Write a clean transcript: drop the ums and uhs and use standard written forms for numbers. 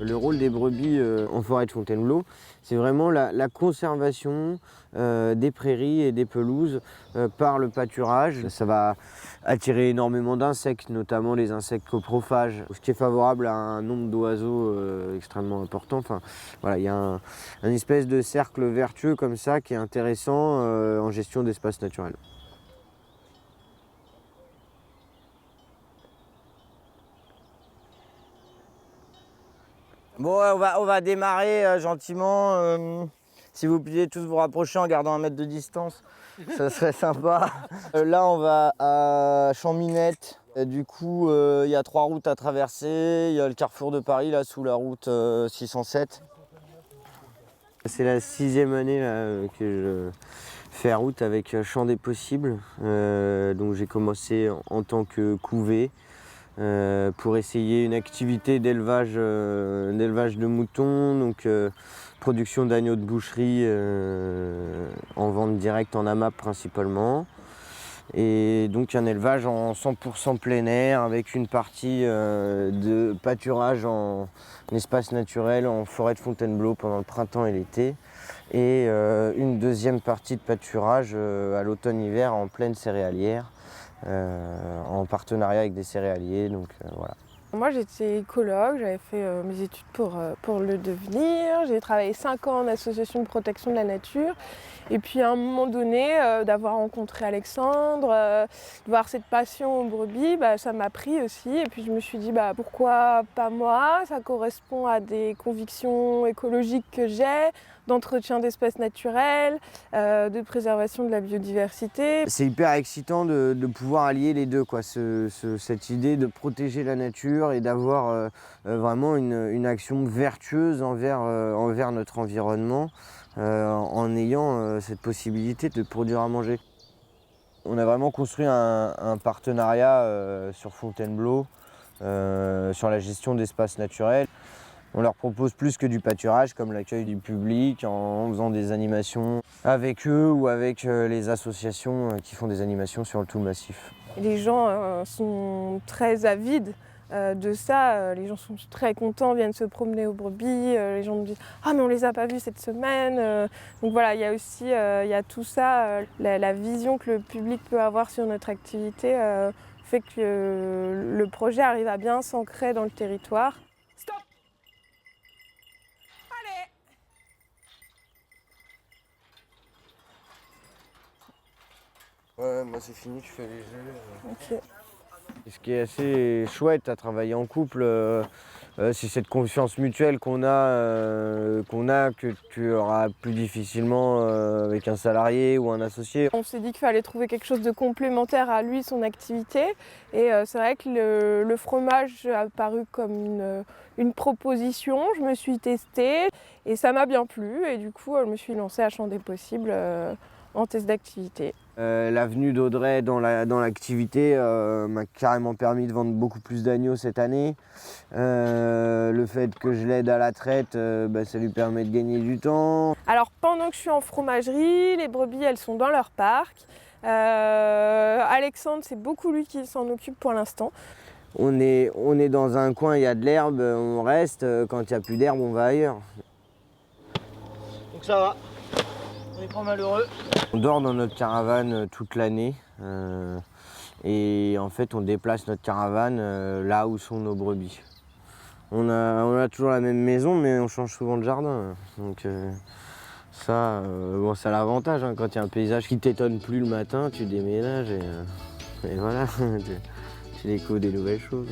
Le rôle des brebis en forêt de Fontainebleau, c'est vraiment la conservation des prairies et des pelouses par le pâturage. Ça va attirer énormément d'insectes, notamment les insectes coprophages, ce qui est favorable à un nombre d'oiseaux extrêmement important. Enfin, voilà, il y a un espèce de cercle vertueux comme ça qui est intéressant en gestion d'espaces naturels. Bon, on va démarrer gentiment. Si vous pouviez tous vous rapprocher en gardant 1 mètre de distance, ça serait sympa. Là, on va à Champminette. Du coup, il y a 3 routes à traverser. Il y a le carrefour de Paris, là, sous la route 607. C'est la 6e année là, que je fais la route avec Champ des Possibles. Donc j'ai commencé en tant que couvée. Pour essayer une activité d'élevage de moutons, donc production d'agneaux de boucherie en vente directe en AMAP principalement. Et donc un élevage en 100% plein air avec une partie de pâturage en espace naturel en forêt de Fontainebleau pendant le printemps et l'été. Et une deuxième partie de pâturage à l'automne-hiver en plaine céréalière. En partenariat avec des céréaliers, donc voilà. Moi j'étais écologue, j'avais fait mes études pour le devenir, j'ai travaillé 5 ans en association de protection de la nature et puis à un moment donné d'avoir rencontré Alexandre, de voir cette passion aux brebis, ça m'a pris aussi et puis je me suis dit pourquoi pas moi, ça correspond à des convictions écologiques que j'ai, d'entretien d'espaces naturels, de préservation de la biodiversité. C'est hyper excitant de pouvoir allier les deux, quoi. Cette idée de protéger la nature et d'avoir vraiment une action vertueuse envers notre environnement en ayant cette possibilité de produire à manger. On a vraiment construit un partenariat sur Fontainebleau, sur la gestion d'espaces naturels. On leur propose plus que du pâturage, comme l'accueil du public, en faisant des animations avec eux ou avec les associations qui font des animations sur tout le massif. Les gens sont très avides de ça, les gens sont très contents, viennent se promener aux brebis, les gens me disent « Ah mais on les a pas vus cette semaine !» Donc voilà, il y a aussi il y a tout ça, la vision que le public peut avoir sur notre activité fait que le projet arrive à bien s'ancrer dans le territoire. Stop! Allez! Ouais, moi c'est fini, je fais les jeux. Okay. Ce qui est assez chouette à travailler en couple, c'est cette confiance mutuelle qu'on a que tu auras plus difficilement avec un salarié ou un associé. On s'est dit qu'il fallait trouver quelque chose de complémentaire à lui, son activité. Et c'est vrai que le fromage a paru comme une proposition. Je me suis testée et ça m'a bien plu. Et du coup, je me suis lancée à Champ des Possibles en test d'activité. La venue d'Audrey dans l'activité m'a carrément permis de vendre beaucoup plus d'agneaux cette année. Le fait que je l'aide à la traite, ça lui permet de gagner du temps. Alors pendant que je suis en fromagerie, les brebis elles sont dans leur parc. Alexandre, c'est beaucoup lui qui s'en occupe pour l'instant. On est dans un coin, il y a de l'herbe, on reste. Quand il n'y a plus d'herbe, on va ailleurs. Donc ça va, on est pas malheureux. On dort dans notre caravane toute l'année et en fait on déplace notre caravane là où sont nos brebis. On a toujours la même maison mais on change souvent de jardin. Donc ça, c'est l'avantage hein, quand il y a un paysage qui t'étonne plus le matin, tu déménages et voilà, tu découvres des nouvelles choses.